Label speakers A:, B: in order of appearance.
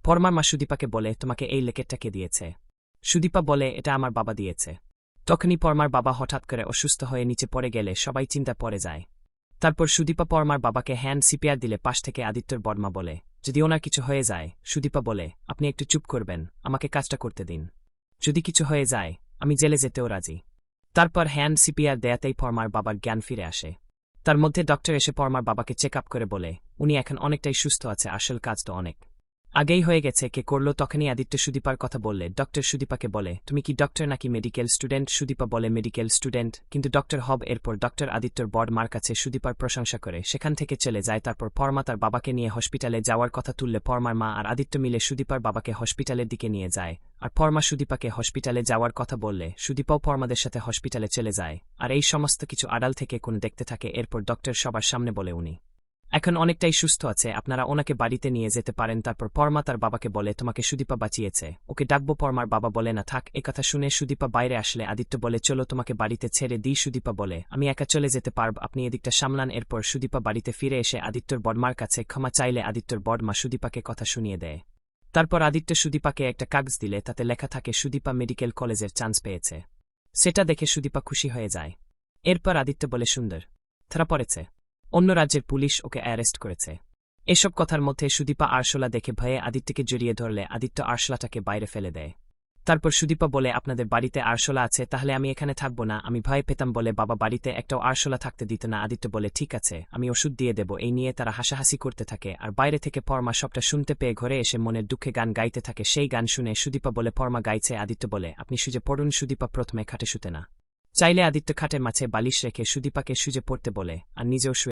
A: পরমার মা সুদীপাকে বলে, তোমাকে এই লেকেটটা কে দিয়েছে? সুদীপা বলে, এটা আমার বাবা দিয়েছে। তখনই পরমার বাবা হঠাৎ করে অসুস্থ হয়ে নিচে পড়ে গেলে সবাই চিন্তা পড়ে যায়। তারপর সুদীপা পরমার বাবাকে হ্যান্ড সিপিআর দিলে পাশ থেকে আদিত্যর বড়মা বলে, যদি ওনার কিছু হয়ে যায়। সুদীপা বলে, আপনি একটু চুপ করবেন, আমাকে কাজটা করতে দিন। যদি কিছু হয়ে যায় আমি জেলে যেতেও রাজি। তারপর হ্যান্ড সিপিআর দেয়াতেই পরমার বাবার জ্ঞান ফিরে আসে। তার মধ্যে ডক্টর এসে পরমার বাবাকে চেক আপ করে বলে, উনি এখন অনেকটাই সুস্থ আছে, আসল কাজ তো অনেক আগেই হয়ে গেছে। কে করলো? তখনই আদিত্য সুদীপার কথা বললে ডক্টর সুদীপাকে বলে, তুমি কি ডক্টর নাকি মেডিকেল স্টুডেন্ট? সুদীপা বলে, মেডিকেল স্টুডেন্ট, কিন্তু ডক্টর হব। এরপর ডক্টর আদিত্যর বড় মার কাছে সুদীপার প্রশংসা করে সেখান থেকে চলে যায়। তারপর পরমা তার বাবাকে নিয়ে হসপিটালে যাওয়ার কথা তুললে পরমার মা আর আদিত্য মিলে সুদীপার বাবাকে হসপিটালের দিকে নিয়ে যায়। আর পরমা সুদীপাকে হসপিটালে যাওয়ার কথা বললে সুদীপাও পরমাদের সাথে হসপিটালে চলে যায়। আর এই সমস্ত কিছু আড়াল থেকে কোন দেখতে থাকে। এরপর ডক্টর সবার সামনে বলে, উনি এখন অনেকটাই সুস্থ আছে, আপনারা ওনাকে বাড়িতে নিয়ে যেতে পারেন। তারপর পরমা তার বাবাকে বলে, তোমাকে সুদীপা বাঁচিয়েছে, ওকে ডাকবো। পরমার বাবা বলে, না থাক। একথা শুনে সুদীপা বাইরে আসলে আদিত্য বলে, চলো তোমাকে বাড়িতে ছেড়ে দিই। সুদীপা বলে, আমি একা চলে যেতে পারব, আপনি এদিকটা সামলান। এরপর সুদীপা বাড়িতে ফিরে এসে আদিত্যর বড়মার কাছে ক্ষমা চাইলে আদিত্যর বড়মা সুদীপাকে কথা শুনিয়ে দেয়। তারপর আদিত্য সুদীপাকে একটা কাগজ দিলে তাতে লেখা থাকে সুদীপা মেডিকেল কলেজের চান্স পেয়েছে। সেটা দেখে সুদীপা খুশি হয়ে যায়। এরপর আদিত্য বলে, সুন্দর ধরা পড়েছে, অন্য রাজ্যের পুলিশ ওকে অ্যারেস্ট করেছে। এসব কথার মধ্যে সুদীপা আরশোলা দেখে ভয়ে আদিত্যকে জড়িয়ে ধরলে আদিত্য আরশোলাটাকে বাইরে ফেলে দেয়। তারপর সুদীপা বলে, আপনাদের বাড়িতে আরশোলা আছে, তাহলে আমি এখানে থাকবো না, আমি ভয় পেতাম বলে বাবা বাড়িতে একটাও আরশোলা থাকতে দিত না। আদিত্য বলে, ঠিক আছে, আমি ওষুধ দিয়ে দেব। এই নিয়ে তারা হাসাহাসি করতে থাকে। আর বাইরে থেকে পরমা সবটা শুনতে পেয়ে ঘরে এসে মনের দুঃখে গান গাইতে থাকে। সেই গান শুনে সুদীপা বলে, পরমা গাইছে। আদিত্য বলে, আপনি শুয়ে পড়ুন। সুদীপা প্রথমে খাটে শুতে না চাইলে আদিত্য খাটের মাঝে বালিশ রেখে সুদীপাকে শুয়ে পড়তে বলে আর নিজেও শুয়ে